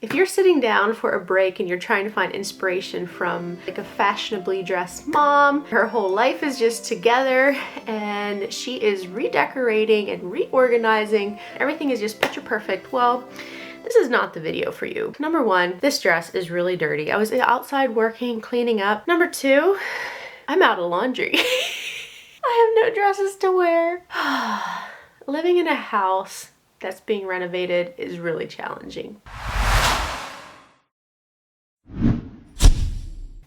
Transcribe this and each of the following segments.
If you're sitting down for a break and you're trying to find inspiration from like a fashionably dressed mom, her whole life is just together and she is redecorating and reorganizing, everything is just picture perfect, well, this is not the video for you. Number one, this dress is really dirty. I was outside working, cleaning up. Number two, I'm out of laundry. I have no dresses to wear. Living in a house that's being renovated is really challenging.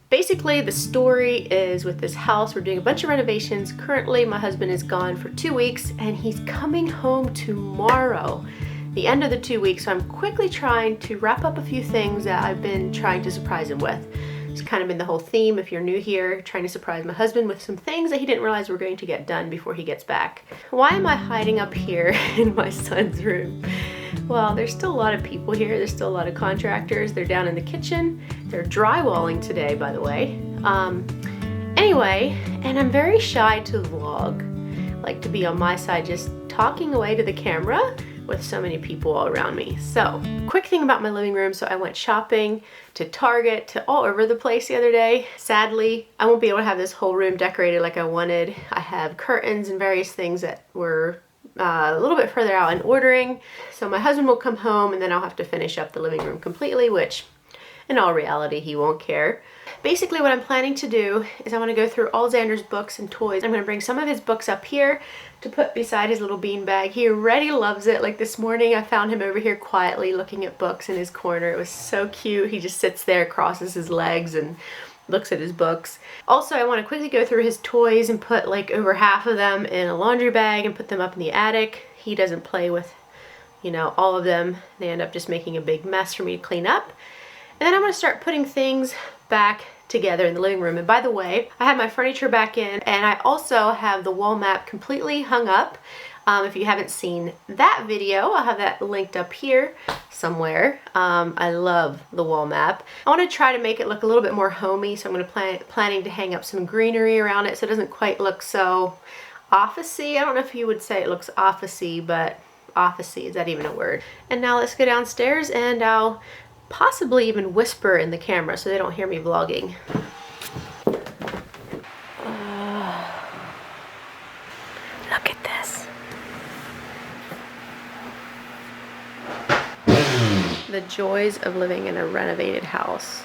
Basically, the story is with this house, we're doing a bunch of renovations. Currently, my husband is gone for 2 weeks and he's coming home tomorrow, the end of the 2 weeks. So I'm quickly trying to wrap up a few things that I've been trying to surprise him with. It's kind of been the whole theme, if you're new here, trying to surprise my husband with some things that he didn't realize were going to get done before he gets back. Why am I hiding up here in my son's room? Well, there's still a lot of people here. There's still a lot of contractors. They're down in the kitchen. They're drywalling today, by the way. Anyway, and I'm very shy to vlog. Like to be on my side, just talking away to the camera with so many people all around me. So, quick thing about my living room. So I went shopping to Target, to all over the place the other day. Sadly, I won't be able to have this whole room decorated like I wanted. I have curtains and various things that were a little bit further out in ordering. So my husband will come home and then I'll have to finish up the living room completely, which in all reality, he won't care. Basically what I'm planning to do is I want to go through all Xander's books and toys. I'm going to bring some of his books up here to put beside his little bean bag. He already loves it. Like this morning I found him over here quietly looking at books in his corner. It was so cute. He just sits there, crosses his legs and looks at his books. Also, I want to quickly go through his toys and put like over half of them in a laundry bag and put them up in the attic. He doesn't play with, you know, all of them. They end up just making a big mess for me to clean up. And then I'm going to start putting things back together in the living room. And by the way, I have my furniture back in and I also have the wall map completely hung up. If you haven't seen that video, I'll have that linked up here somewhere. I love the wall map. I want to try to make it look a little bit more homey, so I'm going to planning to hang up some greenery around it so it doesn't quite look so officey. I don't know if you would say it looks officey, but officey, is that even a word? And now let's go downstairs and I'll possibly even whisper in the camera so they don't hear me vlogging. Look at this. The joys of living in a renovated house.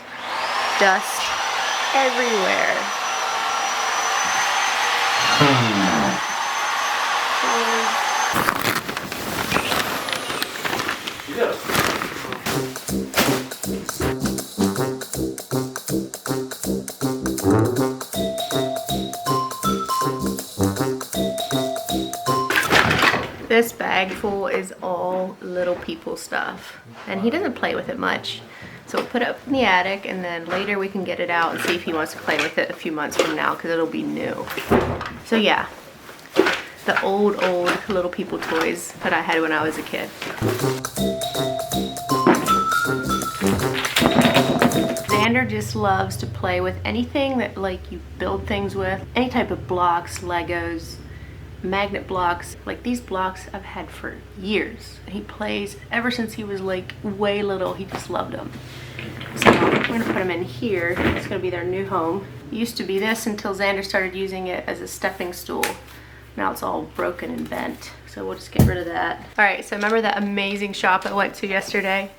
Dust everywhere. This bag full is all little people stuff, and he doesn't play with it much. So we'll put it up in the attic, and then later we can get it out and see if he wants to play with it a few months from now, because it'll be new. So yeah, the old little people toys that I had when I was a kid. Xander just loves to play with anything that like you build things with, any type of blocks, Legos, magnet blocks. Like these blocks I've had for years. He plays ever since he was like way little. He just loved them. So we're gonna put them in here. It's gonna be their new home. It used to be this until Xander started using it as a stepping stool. Now it's all broken and bent. So we'll just get rid of that. All right, so remember that amazing shop I went to yesterday?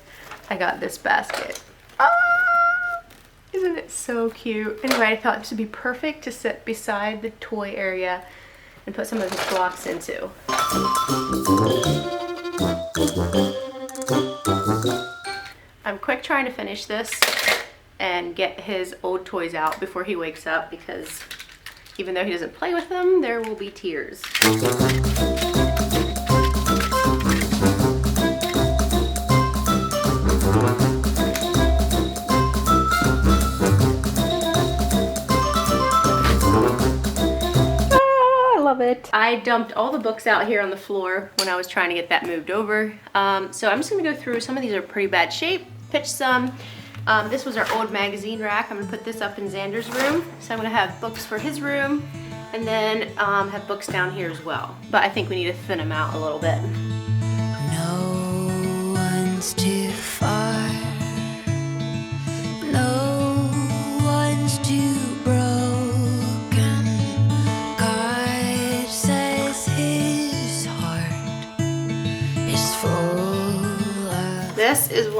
I got this basket. Ah! Isn't it so cute? Anyway, I thought this would be perfect to sit beside the toy area and put some of his blocks into. I'm quick trying to finish this and get his old toys out before he wakes up, because even though he doesn't play with them, there will be tears. It. I dumped all the books out here on the floor when I was trying to get that moved over. So I'm just gonna go through. Some of these are pretty bad shape. Pitch some. This was our old magazine rack. I'm gonna put this up in Xander's room. So I'm gonna have books for his room, and then have books down here as well. But I think we need to thin them out a little bit. No one's too far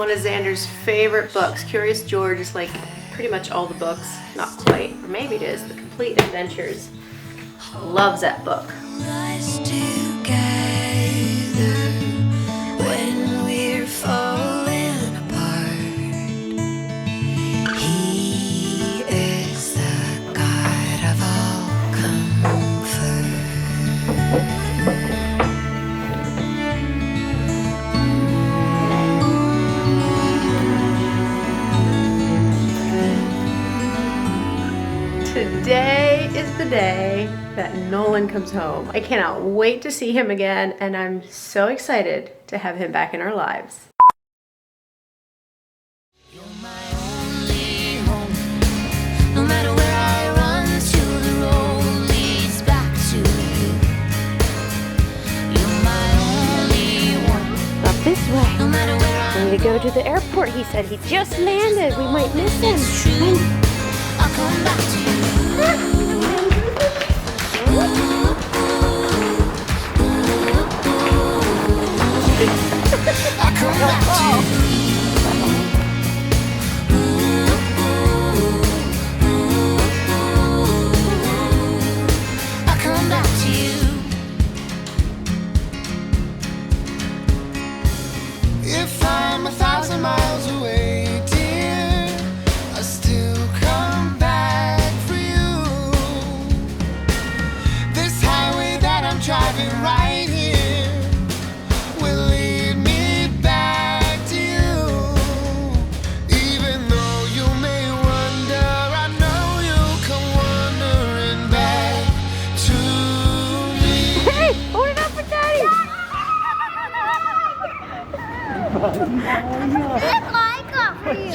one of Xander's favorite books. Curious George is like pretty much all the books. Not quite, or maybe it is. The Complete Adventures. Loves that book. Us together when we're falling apart. He is the God of all comfort. Today is the day that Nolan comes home. I cannot wait to see him again, and I'm so excited to have him back in our lives. You're my only home. No matter where I run to, the road leads back to you. You're my only one. Up this way. No matter where I We need to go to the airport. He said he just landed. We might miss him. It's true. I'll come back to you. I'll come back to you. I'll come back to you. If I'm 1,000 miles away, dear, I still come back for you. This highway that I'm driving right here will lead me back to you. Even though you may wonder, I know you'll come wandering back to me. Hey, hold it up for Daddy. Look, I got for you.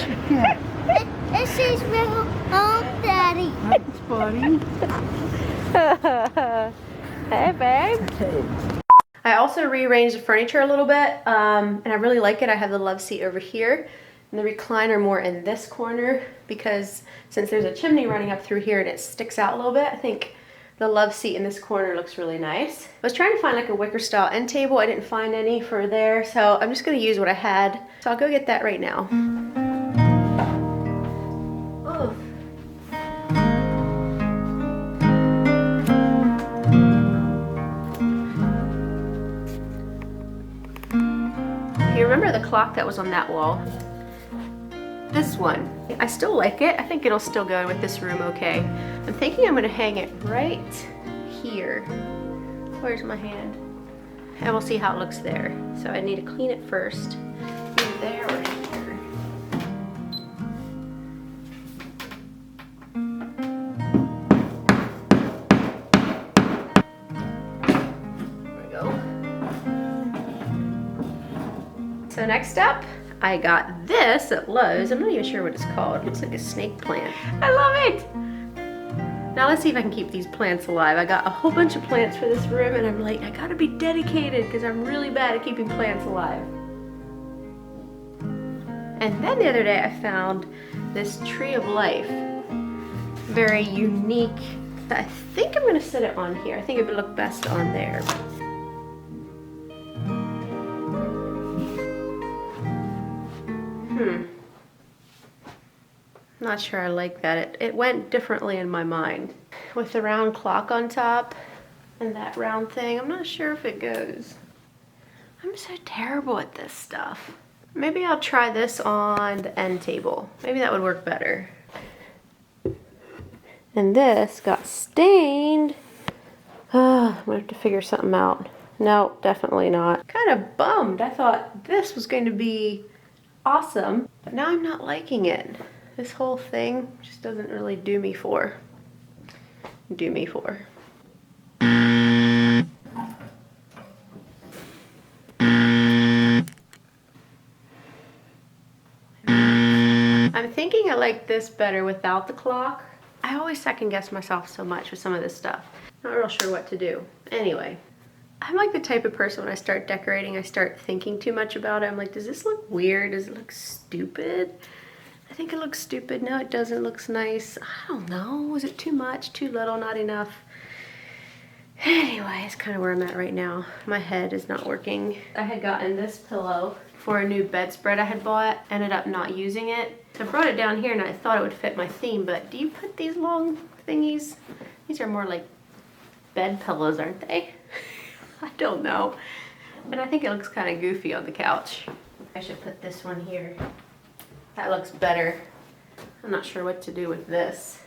It says we're home, Daddy. Thanks, buddy. Hey, babe. I also rearranged the furniture a little bit, and I really like it. I have the love seat over here and the recliner more in this corner because since there's a chimney running up through here and it sticks out a little bit, I think the love seat in this corner looks really nice. I was trying to find like a wicker style end table. I didn't find any for there, so I'm just gonna use what I had. So I'll go get that right now. Oh. You remember the clock that was on that wall? This one. I still like it. I think it'll still go with this room okay. I'm thinking I'm gonna hang it right here. Where's my hand? And we'll see how it looks there. So I need to clean it first. Either there or here. There we go. So next up, I got this at Lowe's. I'm not even sure what it's called. It looks like a snake plant. I love it! Now let's see if I can keep these plants alive. I got a whole bunch of plants for this room and I'm like, I gotta be dedicated because I'm really bad at keeping plants alive. And then the other day I found this tree of life. Very unique. I think I'm gonna set it on here. I think it would look best on there. Not sure I like that. It went differently in my mind. With the round clock on top and that round thing, I'm not sure if it goes. I'm so terrible at this stuff. Maybe I'll try this on the end table. Maybe that would work better. And this got stained. I'm gonna have to figure something out. No, definitely not. Kind of bummed. I thought this was going to be awesome, but now I'm not liking it. This whole thing just doesn't really do me for. I'm thinking I like this better without the clock. I always second guess myself so much with some of this stuff. Not real sure what to do. Anyway, I'm like the type of person when I start decorating, I start thinking too much about it. I'm like, does this look weird? Does it look stupid? I think it looks stupid. No, it doesn't. It looks nice. I don't know. Was it too much? Too little? Not enough? Anyway, it's kind of where I'm at right now. My head is not working. I had gotten this pillow for a new bedspread I had bought. Ended up not using it. I brought it down here and I thought it would fit my theme, but do you put these long thingies? These are more like bed pillows, aren't they? I don't know. But I think it looks kind of goofy on the couch. I should put this one here. That looks better. I'm not sure what to do with this.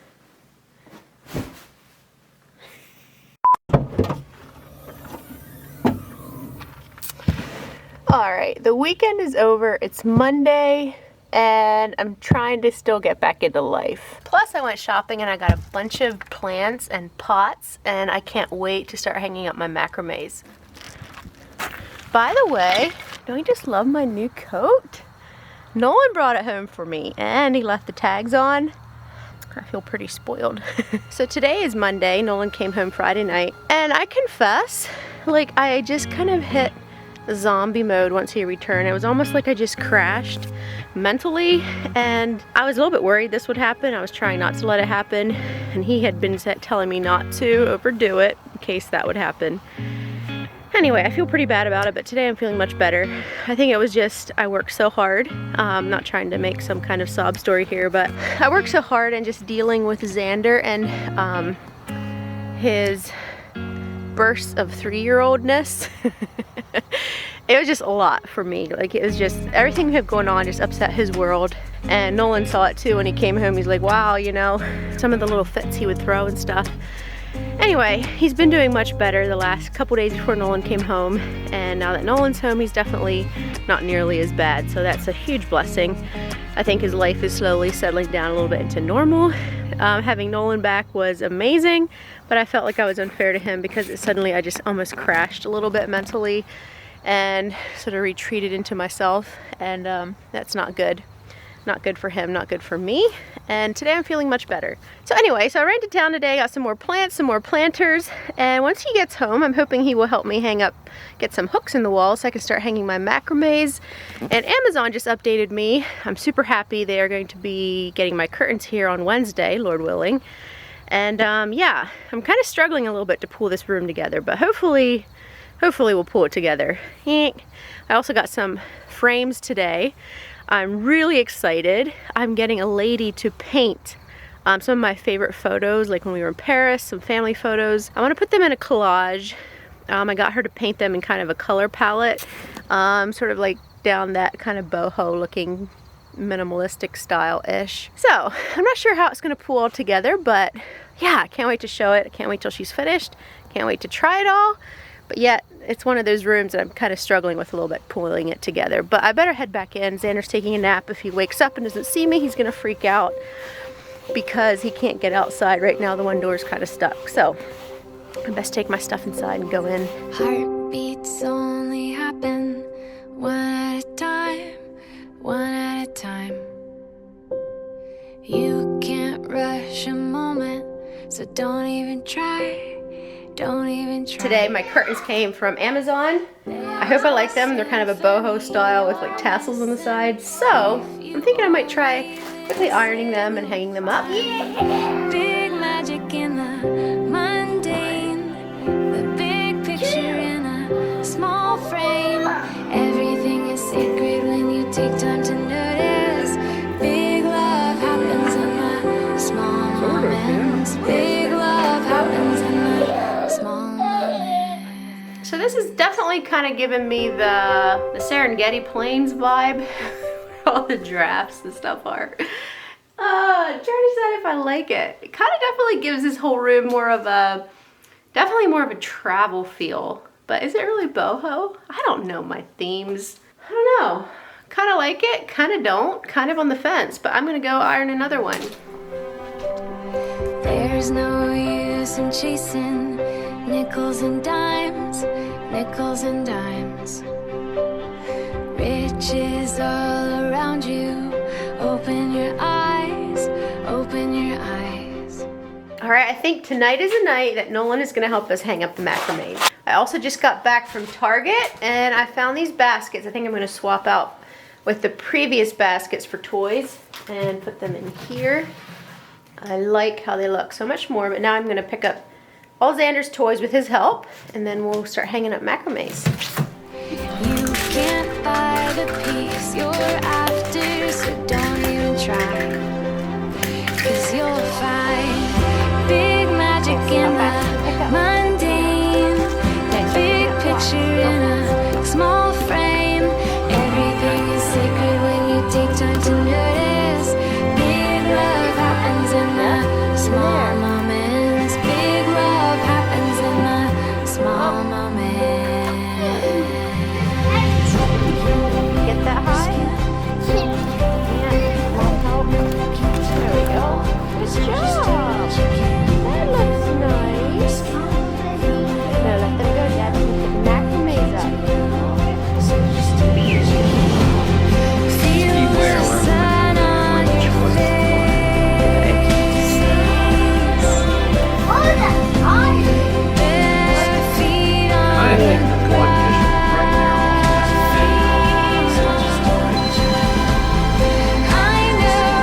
All right, the weekend is over. It's Monday and I'm trying to still get back into life. Plus I went shopping and I got a bunch of plants and pots and I can't wait to start hanging up my macrames. By the way, don't you just love my new coat? Nolan brought it home for me and he left the tags on. I feel pretty spoiled. So today is Monday. Nolan came home Friday night and I confess, like I just kind of hit zombie mode once he returned. It was almost like I just crashed mentally and I was a little bit worried this would happen. I was trying not to let it happen and he had been telling me not to overdo it in case that would happen. Anyway, I feel pretty bad about it, but today I'm feeling much better. I think it was just, I worked so hard. I'm not trying to make some kind of sob story here, but I worked so hard and just dealing with Xander and his bursts of 3-year-oldness. It was just a lot for me. Like it was just, everything we have going on just upset his world. And Nolan saw it too when he came home. He's like, wow, you know, some of the little fits he would throw and stuff. Anyway, he's been doing much better the last couple days before Nolan came home, and now that Nolan's home, he's definitely not nearly as bad, so that's a huge blessing. I think his life is slowly settling down a little bit into normal. Having Nolan back was amazing, but I felt like I was unfair to him because suddenly I just almost crashed a little bit mentally and sort of retreated into myself, and that's not good. Not good for him, not good for me. And today I'm feeling much better. So anyway, so I ran to town today, got some more plants, some more planters, and once he gets home, I'm hoping he will help me get some hooks in the wall so I can start hanging my macrames. And Amazon just updated me. I'm super happy. They are going to be getting my curtains here on Wednesday, Lord willing. And yeah, I'm kind of struggling a little bit to pull this room together, but hopefully we'll pull it together. I also got some frames today. I'm really excited. I'm getting a lady to paint some of my favorite photos, like when we were in Paris, some family photos. I want to put them in a collage. I got her to paint them in kind of a color palette, sort of like down that kind of boho looking minimalistic style-ish. So I'm not sure how it's going to pull all together, but yeah, I can't wait to show it. I can't wait till she's finished. Can't wait to try it all. But yet, it's one of those rooms that I'm kind of struggling with a little bit, pulling it together. But I better head back in. Xander's taking a nap. If he wakes up and doesn't see me, he's going to freak out because he can't get outside. Right now, the one door is kind of stuck. So, I best take my stuff inside and go in. Heartbeats only happen one at a time, one at a time. You can't rush a moment, so don't even try. Don't even try. Today my curtains came from Amazon. I hope I like them. They're kind of a boho style with like tassels on the side. So I'm thinking I might try quickly ironing them and hanging them up. Big magic in the mundane, the big picture in a small frame. Everything is sacred when you take time to notice. Big love happens in the small moments. Big love happens in the small moments. So this is definitely kind of giving me the Serengeti Plains vibe, where all the drafts and stuff are. Trying to decide if I like it. It kind of definitely gives this whole room more of a travel feel. But is it really boho? I don't know my themes. I don't know. Kind of like it, kind of don't, kind of on the fence. But I'm gonna go iron another one. There's no use in chasing nickels and dimes, nickels and dimes. Riches all around you. Open your eyes, open your eyes. All right, I think tonight is a night that Nolan is gonna help us hang up the macrame. I also just got back from Target and I found these baskets. I think I'm gonna swap out with the previous baskets for toys and put them in here. I like how they look so much more, but now I'm gonna pick up all Xander's toys with his help and then we'll start hanging up macrames. You can't buy the peace you're after, so don't even try. 'Cause you'll find big magic in the mundane, that big picture in a small frame. Everything is sacred when you take time to notice. Big love happens in the small moments. Big love happens in the small moments. Get that high? There we go. Good job. That looks nice. No, let them go, Dad. Put the macrames up. Feel the sun on your face. Oh, that's awesome. Bare feet I on think the the blood tissue right I know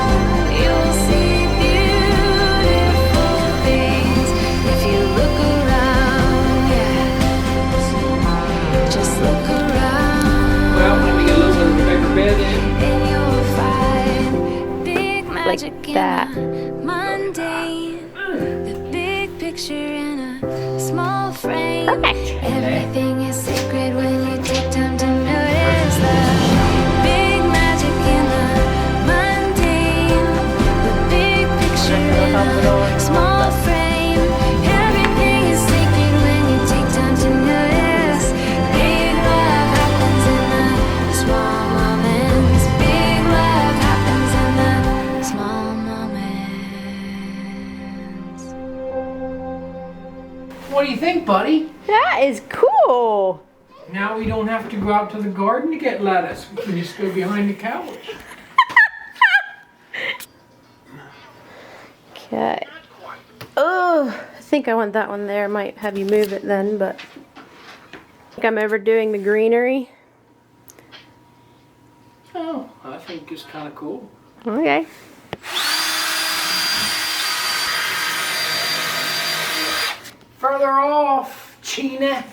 you'll see beautiful things if you look around, yeah. Just look around, Well, let me get a little bit of a bigger bed in. and you'll find big magic that. in the mundane, the big picture in a small frame. Perfect. Everything is sacred when you take time to notice the big magic in the mundane, the big picture in a small frame. Everything is sacred when you take time to notice. Big love happens in the small moments. Big love happens in the small moments. What do you think, buddy? That is cool. Now we don't have to go out to the garden to get lettuce. We can just go behind the couch. Okay. Oh, I think I want that one there. Might have you move it then, but I think I'm overdoing the greenery. Oh, I think it's kind of cool. Okay. Further off, China.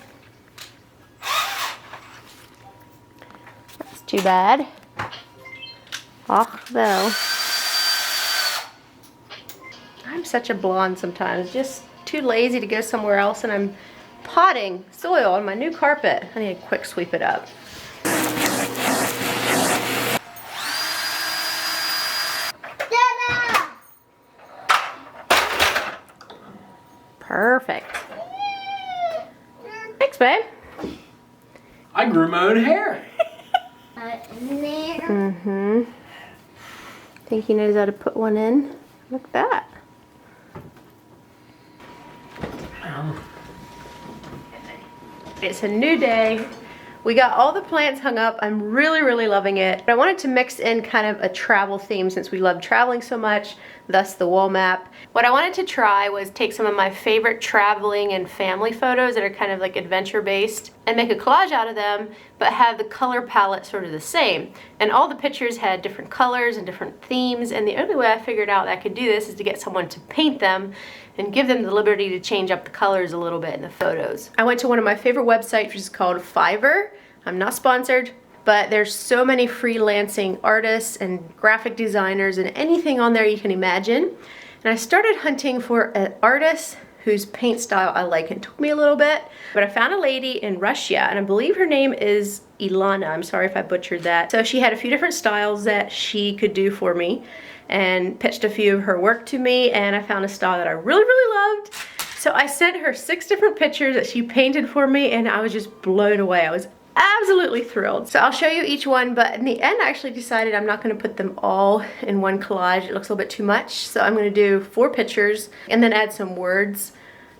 That's too bad. Och, though. I'm such a blonde sometimes. Just too lazy to go somewhere else, and I'm potting soil on my new carpet. I need to quick sweep it up. Dada! Perfect. Thanks, babe. I grew my own hair. Mm-hmm. Think he knows how to put one in. Look at that. It's a new day. We got all the plants hung up. I'm really loving it. But I wanted to mix in kind of a travel theme since we love traveling so much, thus the wall map. What I wanted to try was take some of my favorite traveling and family photos that are kind of like adventure based and make a collage out of them, but have the color palette sort of the same. And all the pictures had different colors and different themes, and the only way I figured out that I could do this is to get someone to paint them and give them the liberty to change up the colors a little bit in the photos. I went to one of my favorite websites, which is called Fiverr. I'm not sponsored, but there's so many freelancing artists and graphic designers and anything on there you can imagine. And I started hunting for an artist whose paint style I like. It took me a little bit, but I found a lady in Russia, and I believe her name is Ilana. I'm sorry if I butchered that. So she had a few different styles that she could do for me, and pitched a few of her work to me, and I found a style that I really loved. So I sent her 6 different pictures that she painted for me, and I was just blown away. I was absolutely thrilled. So I'll show you each one, but in the end I actually decided I'm not going to put them all in one collage. It looks a little bit too much. So I'm going to do 4 pictures and then add some words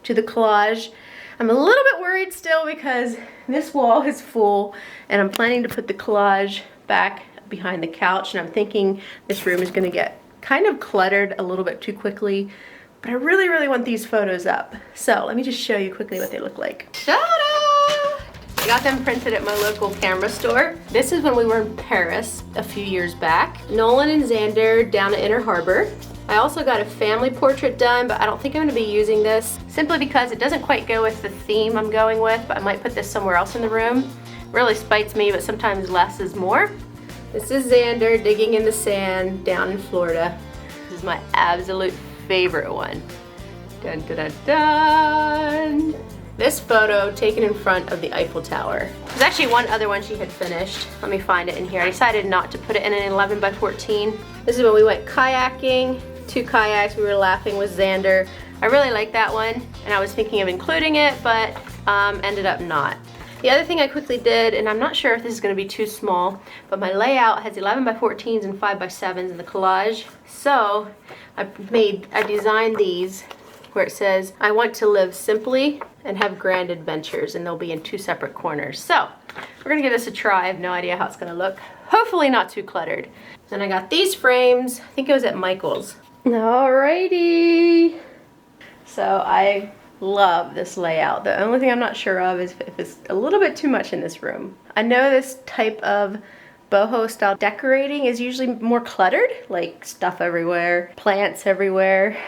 to the collage. I'm a little bit worried still because this wall is full, and I'm planning to put the collage back behind the couch, and I'm thinking this room is going to get kind of cluttered a little bit too quickly, but I really want these photos up. So let me just show you quickly what they look like. Ta-da! I got them printed at my local camera store. This is when we were in Paris a few years back. Nolan and Xander down at Inner Harbor. I also got a family portrait done, but I don't think I'm gonna be using this simply because it doesn't quite go with the theme I'm going with, but I might put this somewhere else in the room. really spites me, but sometimes less is more. This is Xander digging in the sand down in Florida. This is my absolute favorite one. Dun dun dun dun. This photo taken in front of the Eiffel Tower. There's actually one other one she had finished. Let me find it in here. I decided not to put it in an 11 by 14. This is when we went kayaking. 2 kayaks, we were laughing with Xander. I really like that one, and I was thinking of including it, but ended up not. The other thing I quickly did, and I'm not sure if this is gonna be too small, but my layout has 11 by 14s and 5 by 7s in the collage. So I designed these where it says, I want to live simply and have grand adventures, and they'll be in 2 separate corners. So we're gonna give this a try. I have no idea how it's gonna look. Hopefully not too cluttered. Then I got these frames. I think it was at Michael's. Alrighty. So I love this layout. The only thing I'm not sure of is if it's a little bit too much in this room. I know this type of boho style decorating is usually more cluttered, like stuff everywhere, plants everywhere.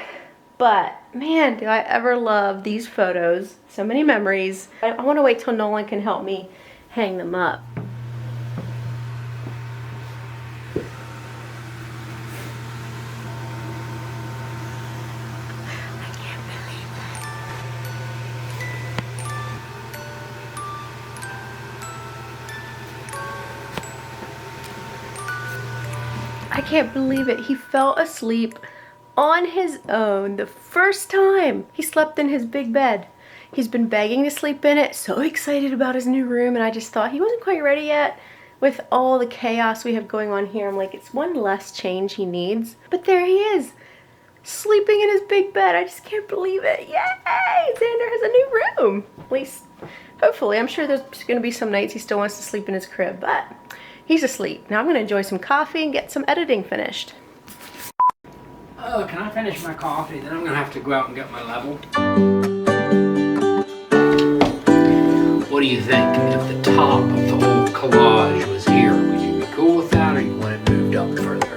But man, do I ever love these photos. So many memories. I want to wait till Nolan can help me hang them up. I can't believe it. He fell asleep on his own the first time he slept in his big bed. He's been begging to sleep in it, so excited about his new room, and I just thought he wasn't quite ready yet with all the chaos we have going on here. I'm like, it's one less change he needs. But there he is, sleeping in his big bed. I just can't believe it. Yay! Xander has a new room. At least, hopefully. I'm sure there's going to be some nights he still wants to sleep in his crib, but he's asleep. Now I'm going to enjoy some coffee and get some editing finished. Oh, can I finish my coffee? Then I'm gonna have to go out and get my level. What do you think if the top of the whole collage was here? Would you be cool with that, or you want it moved up further?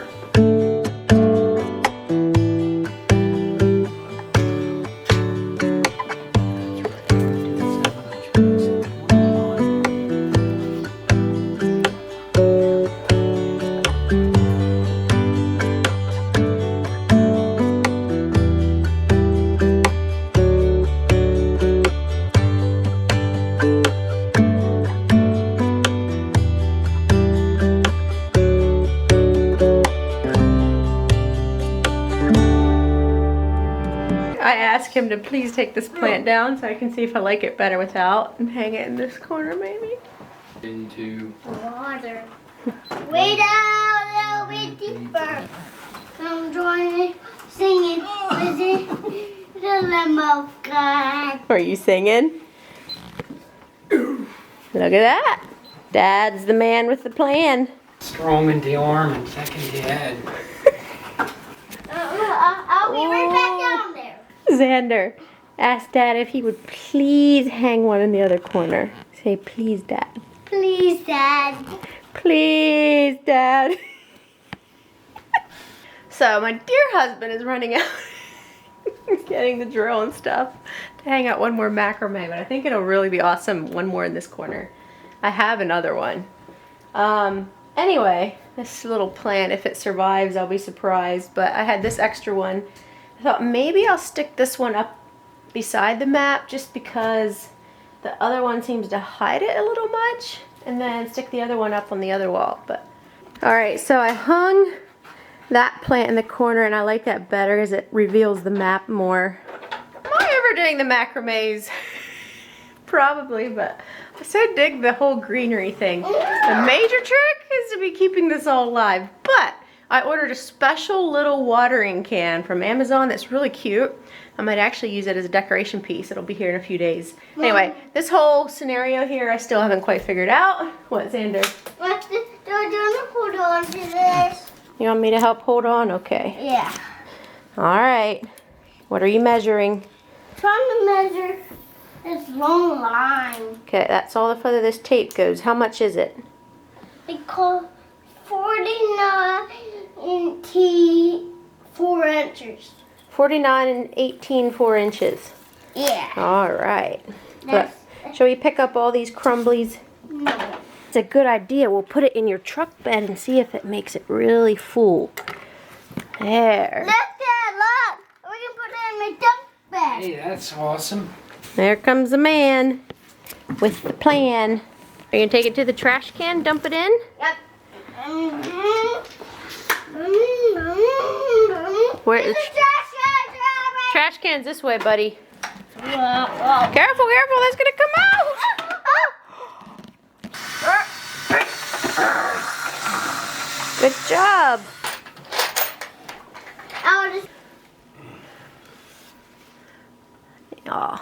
I asked him to please take this plant down so I can see if I like it better without, and hang it in this corner maybe. Into Water. Way down a little bit deeper. I'm joining, singing with the limo guy. Are you singing? Look at that. Dad's the man with the plan. strong in the arm and second the head. I'll be right back down there. Xander asked Dad if he would please hang one in the other corner. Say, please, Dad. Please, Dad. Please, Dad. So my dear husband is running out, getting the drill and stuff to hang out one more macrame, but I think it'll really be awesome. One more in this corner. I have another one. Anyway, this little plant, if it survives, I'll be surprised, but I had this extra one. I thought maybe I'll stick this one up beside the map just because the other one seems to hide it a little much, and then stick the other one up on the other wall. But all right, so I hung that plant in the corner, and I like that better as it reveals the map more. Am I ever doing the macrames? Probably, but I so dig the whole greenery thing. The major trick is to be keeping this all alive, but I ordered a special little watering can from Amazon that's really cute. I might actually use it as a decoration piece. It'll be here in a few days. Anyway, this whole scenario here I still haven't quite figured out. What, Xander? Do I want to hold on to this? You want me to help hold on? Okay. Yeah. All right. What are you measuring? Trying to measure this long line. Okay, that's all the further this tape goes. How much is it? It costs 49 and 4 inches. 49 and 18 4 inches. Yeah. All right. Look, That's- shall we pick up all these crumblies? No. That's a good idea. We'll put it in your truck bed and see if it makes it really full. There. Look, Dad, look. We can put it in my duck bed. Hey, that's awesome. There comes the man with the plan. Are you gonna take it to the trash can, dump it in? Yep. Where is trash can's this way, buddy. Careful, careful, that's gonna come out. Good job. Oh.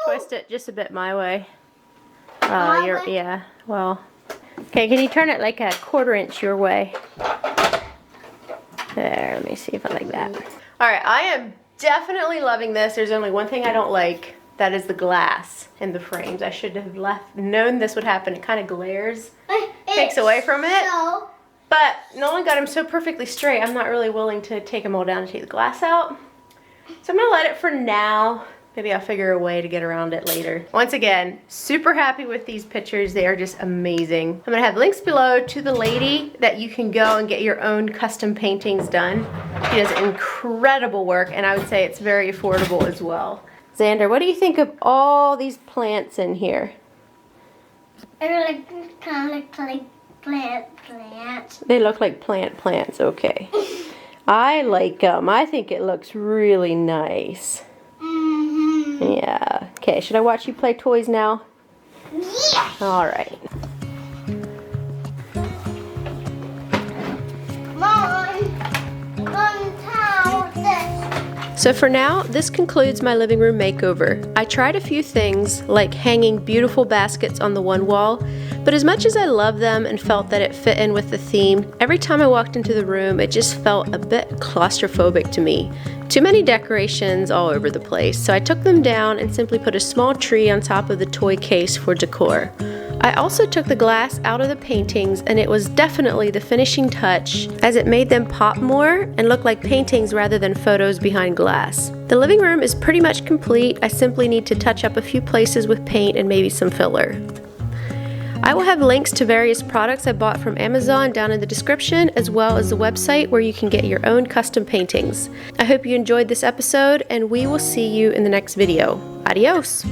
Twist it just a bit my way. My way? Yeah, well. Okay, can you turn it like a 1/4 inch your way? There, let me see if I like that. All right, I am definitely loving this. There's only one thing I don't like. That is the glass in the frames. I should have known this would happen. It kind of glares, takes away from it. So, But Nolan got them so perfectly straight, I'm not really willing to take them all down and take the glass out. So I'm gonna let it for now. Maybe I'll figure a way to get around it later. Once again, super happy with these pictures. They are just amazing. I'm gonna have links below to the lady that you can go and get your own custom paintings done. She does incredible work, and I would say it's very affordable as well. Xander, what do you think of all these plants in here? it kind of looks like plants. They look like plants, okay. I like them. I think it looks really nice. Yeah. Okay, should I watch you play toys now? Yeah. All right. So for now, this concludes my living room makeover. I tried a few things, like hanging beautiful baskets on the one wall, but as much as I love them and felt that it fit in with the theme, every time I walked into the room, it just felt a bit claustrophobic to me. Too many decorations all over the place, so I took them down and simply put a small tree on top of the toy case for decor. I also took the glass out of the paintings, and it was definitely the finishing touch as it made them pop more and look like paintings rather than photos behind glass. The living room is pretty much complete. I simply need to touch up a few places with paint and maybe some filler. I will have links to various products I bought from Amazon down in the description, as well as the website where you can get your own custom paintings. I hope you enjoyed this episode, and we will see you in the next video. Adios!